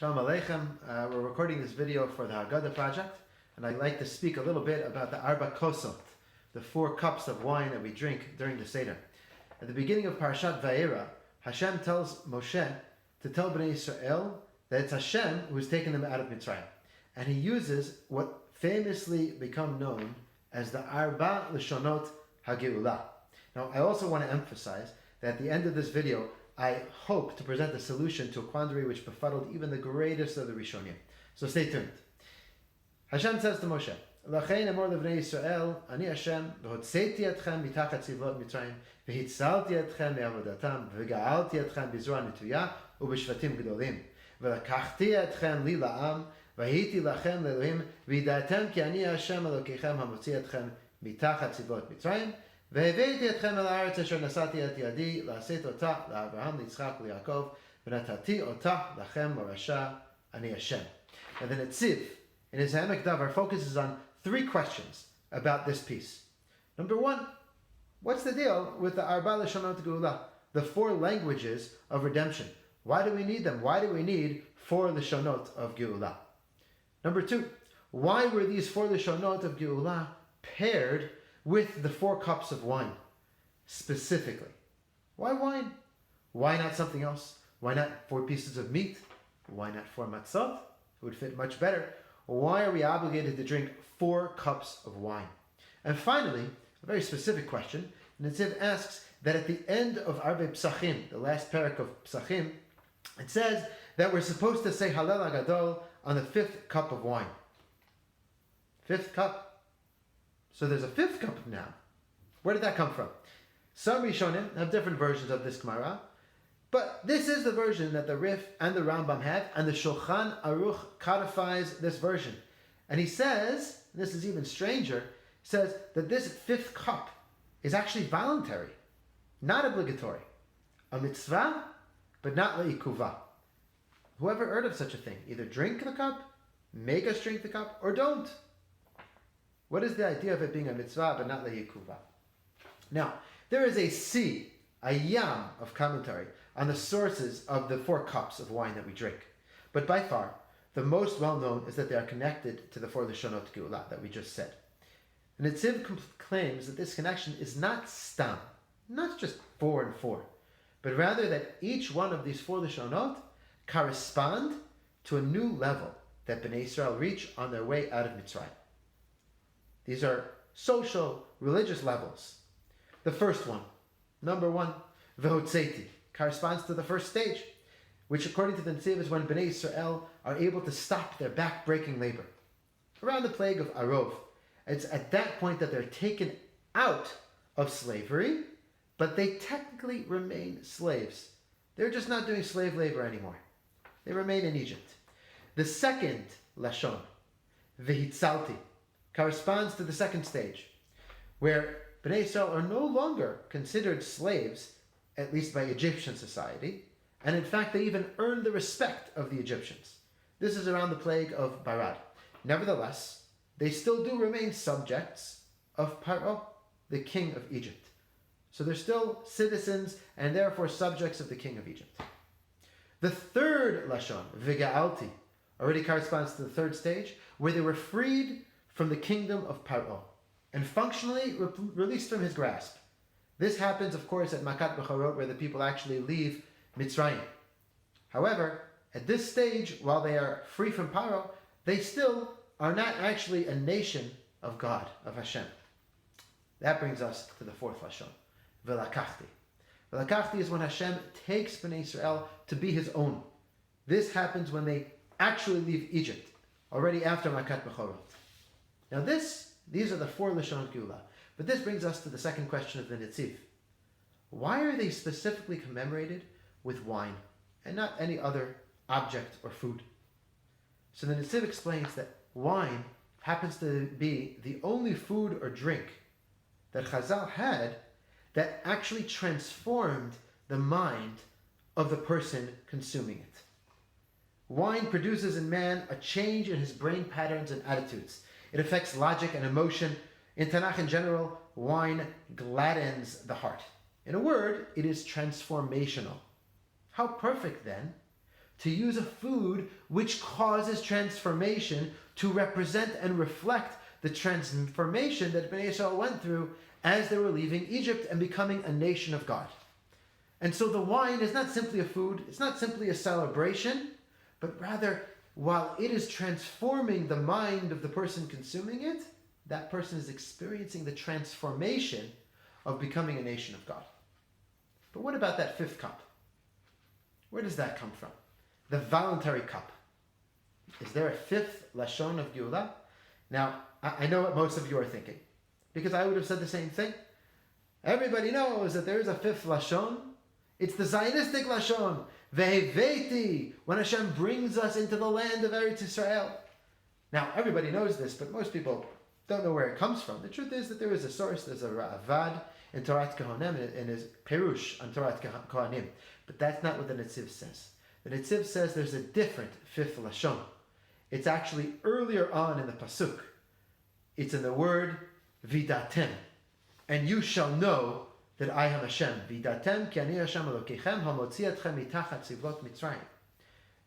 Shalom Aleichem. We're recording this video for the Haggadah project, and I'd like to speak a little bit about the Arba Kosot, the 4 cups of wine that we drink during the Seder. At the beginning of Parashat Vayera, Hashem tells Moshe to tell Bnei Israel that it's Hashem who has taken them out of Mitzrayim. And he uses what famously become known as the Arba Lashonot HaGeulah. Now, I also want to emphasize that at the end of this video, I hope to present a solution to a quandary which befuddled even the greatest of the Rishonim. So stay tuned. Hashem says to Moshe, "Lachein amor levnei Yisrael, ani Hashem, v'hotzeti etchem mitachat tzivot Mitzrayim, v'hitzalti etchem me'avodatam, v'ga'alti etchem b'zrua netuya, u'b'shvatim gedolim, v'lakachti etchem li la'am, v'hiti lachem le'elohim, v'yidatem ki ani Hashem Elokeichem hamotzi etchem mitachat tzivot Mitzrayim, והבאתי אתכם אל הארץ אשר נשאתי את ידי לעשות אותה לאברהם, ליצחק וליעקב, ונתתי אותה לכם מורשה, אני השם." And then Netziv, in his Ha'amek Davar, focuses on 3 questions about this piece. Number 1, what's the deal with the Arba Lashonot Geulah, the 4 languages of redemption? Why do we need them? Why do we need 4 Lashonot of Geulah? Number 2, why were these 4 Lashonot of Geulah paired with the 4 cups of wine, specifically? Why wine? Why not something else? Why not 4 pieces of meat? Why not 4 matzot? It would fit much better. Why are we obligated to drink 4 cups of wine? And finally, a very specific question, Netziv asks that at the end of Arbe Psachim, the last parak of Psachim, it says that we're supposed to say Hallel HaGadol on the 5th cup of wine. 5th cup. So there's a 5th cup now. Where did that come from? Some Rishonim have different versions of this Gemara, but this is the version that the Rif and the Rambam have, and the Shulchan Aruch codifies this version. And he says, and this is even stranger, says that this 5th cup is actually voluntary, not obligatory. A mitzvah, but not le'ikuva. Whoever heard of such a thing? Either drink the cup, make us drink the cup, or don't. What is the idea of it being a mitzvah but not le'yikuva? Now, there is a yam of commentary on the sources of the 4 cups of wine that we drink. But by far, the most well-known is that they are connected to the 4 Lashonot Geulah that we just said. And Netziv claims that this connection is not stam, not just 4 and 4, but rather that each one of these 4 Lashonot correspond to a new level that Bnei Israel reach on their way out of Mitzrayim. These are social, religious levels. The first one, number 1, Vehotzeti, corresponds to the first stage, which according to the Netziv is when Bnei Israel are able to stop their back-breaking labor. Around the plague of Arov, it's at that point that they're taken out of slavery, but they technically remain slaves. They're just not doing slave labor anymore. They remain in Egypt. The second Lashon, Vehitzalti, corresponds to the second stage, where Bnei Israel are no longer considered slaves, at least by Egyptian society, and in fact they even earn the respect of the Egyptians. This is around the plague of Barad. Nevertheless, they still do remain subjects of Paro, the king of Egypt. So they're still citizens and therefore subjects of the king of Egypt. The third Lashon, Viga'alti, already corresponds to the third stage, where they were freed from the kingdom of Paro, and functionally released from his grasp. This happens, of course, at Makat Becharot, where the people actually leave Mitzrayim. However, at this stage, while they are free from Paro, they still are not actually a nation of God, of Hashem. That brings us to the 4th Lashon, Velakachti. Velakachti is when Hashem takes Bnei Israel to be his own. This happens when they actually leave Egypt, already after Makat Becharot. Now these are the 4 Lashon Geulah. But this brings us to the second question of the Netziv. Why are they specifically commemorated with wine and not any other object or food? So the Netziv explains that wine happens to be the only food or drink that Chazal had that actually transformed the mind of the person consuming it. Wine produces in man a change in his brain patterns and attitudes. It affects logic and emotion. In Tanakh in general, wine gladdens the heart. In a word, it is transformational. How perfect then to use a food which causes transformation to represent and reflect the transformation that Bnei Yisrael went through as they were leaving Egypt and becoming a nation of God. And so the wine is not simply a food, it's not simply a celebration, but rather, while it is transforming the mind of the person consuming it, that person is experiencing the transformation of becoming a nation of God. But what about that fifth cup? Where does that come from? The voluntary cup. Is there a fifth Lashon of Geulah? Now, I know what most of you are thinking, because I would have said the same thing. Everybody knows that there is a fifth Lashon. It's the Zionistic Lashon. Ve'heveiti, when Hashem brings us into the land of Eretz Yisrael. Now, everybody knows this, but most people don't know where it comes from. The truth is that there is a source, there's a Ra'avad in Torat Kohanim, in his Perush on Torat Kohanim. But that's not what the Netziv says. The Netziv says there's a different fifth Lashon. It's actually earlier on in the Pasuk. It's in the word Vidatem. And you shall know that I am Hashem. Vidatem ki ani Hashem Elokechem hamotzi etchem mitachat tzivlot Mitzrayim.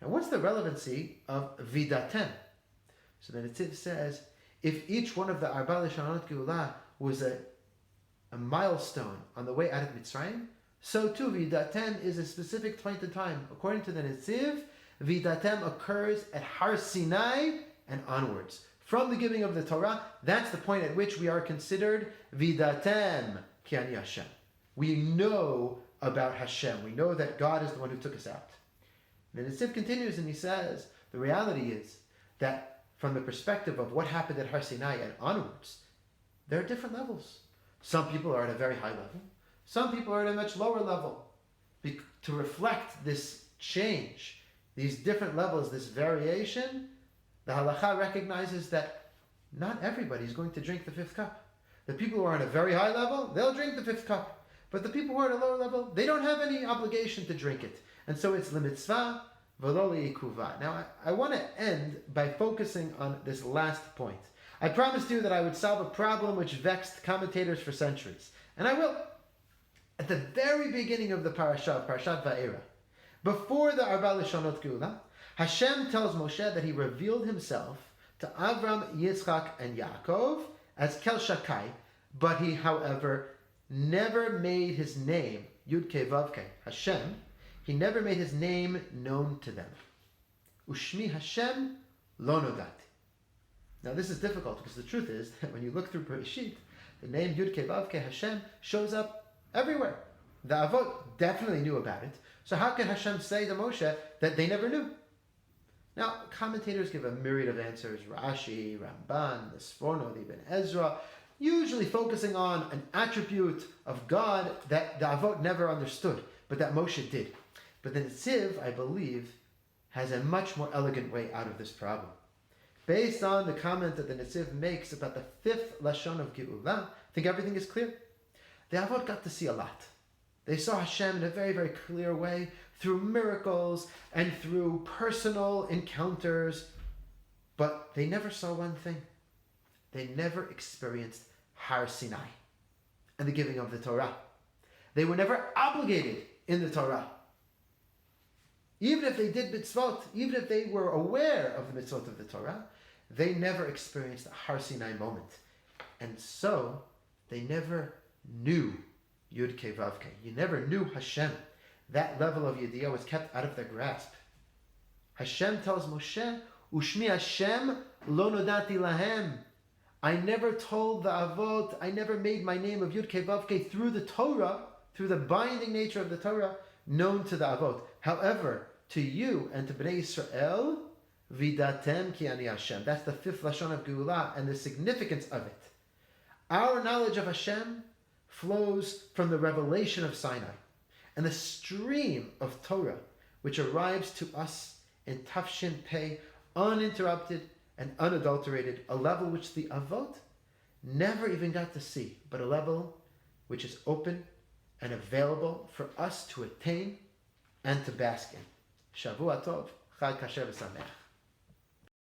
Now what's the relevancy of Vidatem? So the Netziv says, if each one of the Arba Lashonot Geulah was a milestone on the way out of Mitzrayim, so too Vidatem is a specific point in time. According to the Netziv, Vidatem occurs at Har Sinai and onwards. From the giving of the Torah, that's the point at which we are considered Vidatem ki ani Hashem. We know about Hashem. We know that God is the one who took us out. And the Netziv continues and he says, the reality is that from the perspective of what happened at Har Sinai and onwards, there are different levels. Some people are at a very high level. Some people are at a much lower level. To reflect this change, these different levels, this variation, the halakha recognizes that not everybody is going to drink the fifth cup. The people who are on a very high level, they'll drink the fifth cup. But the people who are at a lower level, they don't have any obligation to drink it. And so it's l'mitzvah v'lo li'ikuva. Now, I want to end by focusing on this last point. I promised you that I would solve a problem which vexed commentators for centuries. And I will. At the very beginning of the parasha, Parashat Va'era, before the Arba Lashonot Geulah, Hashem tells Moshe that he revealed himself to Avram, Yitzchak, and Yaakov as Kel Shakai, but he, however, never made his name, Yud Kei Vav Kei, Hashem, he never made his name known to them. Ushmi Hashem lo nodati. Now this is difficult because the truth is that when you look through Bereshit, the name Yud Kei Vav Kei Hashem shows up everywhere. The Avot definitely knew about it. So how can Hashem say to Moshe that they never knew? Now, commentators give a myriad of answers. Rashi, Ramban, the Sforno, the Ibn Ezra, usually focusing on an attribute of God that the Avot never understood, but that Moshe did. But the Netziv, I believe, has a much more elegant way out of this problem. Based on the comment that the Netziv makes about the fifth Lashon of Geulah, I think everything is clear. The Avot got to see a lot. They saw Hashem in a very, very clear way through miracles and through personal encounters, but they never saw one thing. They never experienced Har Sinai and the giving of the Torah. They were never obligated in the Torah. Even if they did mitzvot, even if they were aware of the mitzvot of the Torah, they never experienced the Har Sinai moment. And so, they never knew Yud Kei Vav Kei. You never knew Hashem. That level of Yediyah was kept out of their grasp. Hashem tells Moshe, Ushmi Hashem lo nodati lahem. I never told the Avot, I never made my name of Yud Kei Vav Kei through the Torah, through the binding nature of the Torah, known to the Avot. However, to you and to Bnei Yisrael, Vidatem ki ani Hashem. That's the fifth Lashon of Geulah and the significance of it. Our knowledge of Hashem flows from the revelation of Sinai and the stream of Torah which arrives to us in Tafshin Pei, uninterrupted and unadulterated, a level which the Avot never even got to see, but a level which is open and available for us to attain and to bask in. Shavua Tov, Chag Kasher V'Sameach.